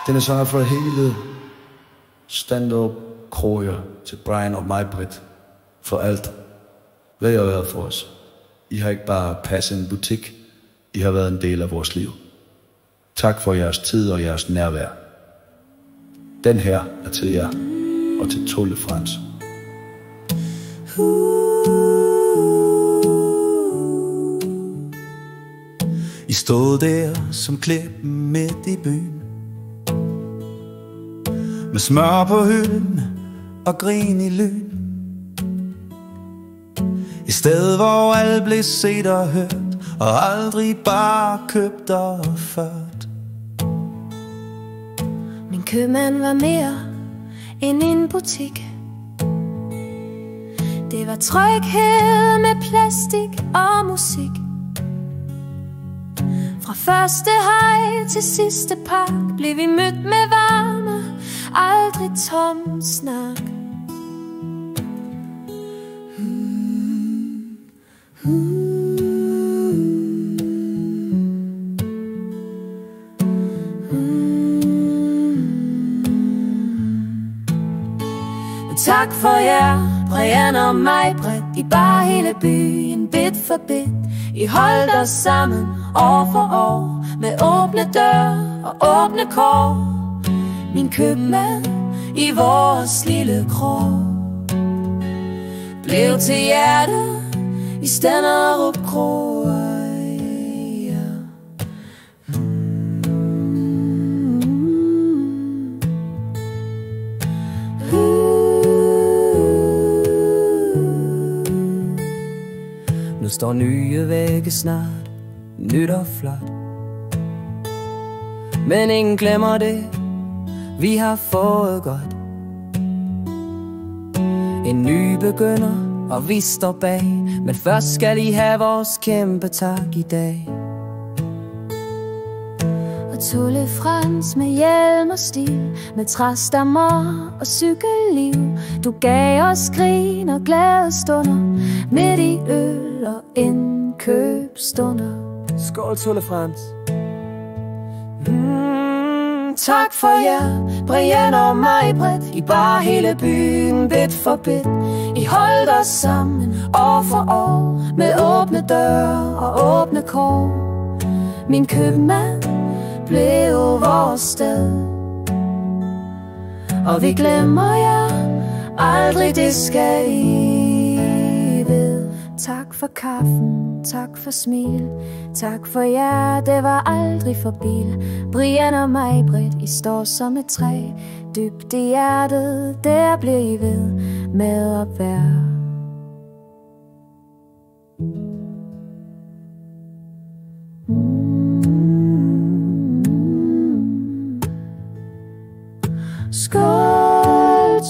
Denne sang er fra hele stand-up kroger til Brian og mig, Britt. For alt, hvad I har været for os. I har ikke bare passet en butik, I har været en del af vores liv. Tak for jeres tid og jeres nærvær. Den her er til jer og til Tolle Frans. I stod der som klippen midt i byen, med smør på hylden og grin i lyn. I sted hvor alt blev set og hørt, og aldrig bare købt og ført. Min købmand var mere end en butik. Det var tryghed med plastik og musik. Fra første hej til sidste park blev vi mødt med varme, aldrig tom snak. Tak for jer, Brian og mig, Britt. I bar hele byen, bit for bit. I holdt os sammen år for år, med åbne døre og åbne kår. Min købmand i vores lille krog blev til hjerte i Stenderup Kro. Nu står nye vægge snart, nyt og flot, men ingen glemmer det, vi har fået godt. En ny begynder, og vi står bag, men først skal I have vores kæmpe tak i dag. Og Tolle Frans med hjelm og stil, med træstammer og cykelliv. Du gav os grin og glade stunder, midt i øl og indkøbsstunder. Skål, Tolle Frans. Tak for jer, Brian og mig, Britt. I bar hele byen, bit for bit. I holdt os sammen år for år, med åbne døre og åbne kår. Min købmand blev vores sted, og vi glemmer jer aldrig, det skal I ved. Tak for kaffen, tak for smil, tak for jer, det var aldrig for bil. Brian og mig, Britt, I står som et træ, dybt i hjertet, der bliver I ved med at være. Skål,